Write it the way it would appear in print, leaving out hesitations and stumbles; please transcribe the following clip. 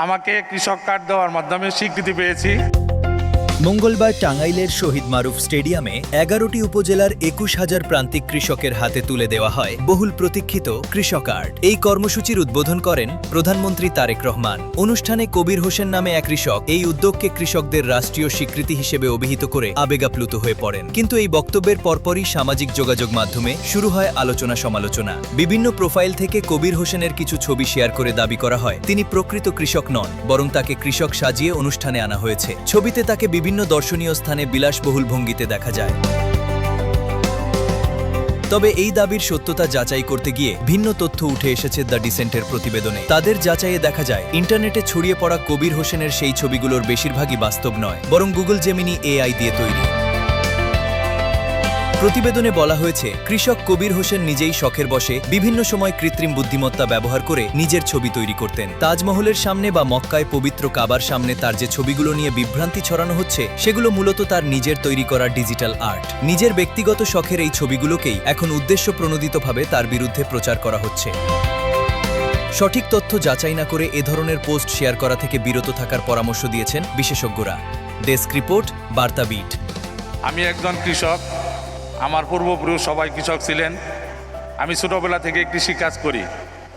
আমাকে কৃষক কার্ড দেওয়ার মাধ্যমে স্বীকৃতি পেয়েছি। মঙ্গলবার টাঙ্গাইলের শহীদ মারুফ স্টেডিয়ামে ১১টি উপজেলার ২১,০০০ প্রান্তিক কৃষকের হাতে তুলে দেওয়া হয় বহুল প্রতীক্ষিত কৃষক কার্ড। এই কর্মসূচির উদ্বোধন করেন প্রধানমন্ত্রী তারেক রহমান। অনুষ্ঠানে কবির হোসেন নামে এক কৃষক এই উদ্যোগকে কৃষকদের রাষ্ট্রীয় স্বীকৃতি হিসেবে অভিহিত করে আবেগাপ্লুত হয়ে পড়েন। কিন্তু এই বক্তব্যের পরপরই সামাজিক যোগাযোগ মাধ্যমে শুরু হয় আলোচনা সমালোচনা। বিভিন্ন প্রোফাইল থেকে কবির হোসেনের কিছু ছবি শেয়ার করে দাবি করা হয় তিনি প্রকৃত কৃষক নন, বরং তাকে কৃষক সাজিয়ে অনুষ্ঠানে আনা হয়েছে। ছবিতে তাকে বিভিন্ন দর্শনীয় স্থানে বিলাসবহুল ভঙ্গিতে দেখা যায়। তবে এই দাবির সত্যতা যাচাই করতে গিয়ে ভিন্ন তথ্য উঠে এসেছে দ্য ডিসেন্টের প্রতিবেদনে। তাদের যাচাইয়ে দেখা যায় ইন্টারনেটে ছড়িয়ে পড়া কবির হোসেনের সেই ছবিগুলোর বেশিরভাগই বাস্তব নয়, বরং গুগল জেমিনি এআই দিয়ে তৈরি। প্রতিবেদনে বলা হয়েছে কৃষক কবির হোসেন নিজেই শখের বশে বিভিন্ন সময় কৃত্রিম বুদ্ধিমত্তা ব্যবহার করে নিজের ছবি তৈরি করতেন। তাজমহলের সামনে বা মক্কায় পবিত্র কাবার সামনে তার যে ছবিগুলো নিয়ে বিভ্রান্তি ছড়ানো হচ্ছে সেগুলো মূলত তার নিজের তৈরি করা ডিজিটাল আর্ট। নিজের ব্যক্তিগত শখের এই ছবিগুলোকেই এখন উদ্দেশ্য প্রণোদিতভাবে তার বিরুদ্ধে প্রচার করা হচ্ছে। সঠিক তথ্য যাচাই না করে এ ধরনের পোস্ট শেয়ার করা থেকে বিরত থাকার পরামর্শ দিয়েছেন বিশেষজ্ঞরা। ডেস্ক রিপোর্ট, বার্তা বিট। আমি একজন কৃষক, আমার পূর্বপুরুষ সবাই কৃষক ছিলেন। আমি ছোটবেলা থেকে কৃষিকাজ করি।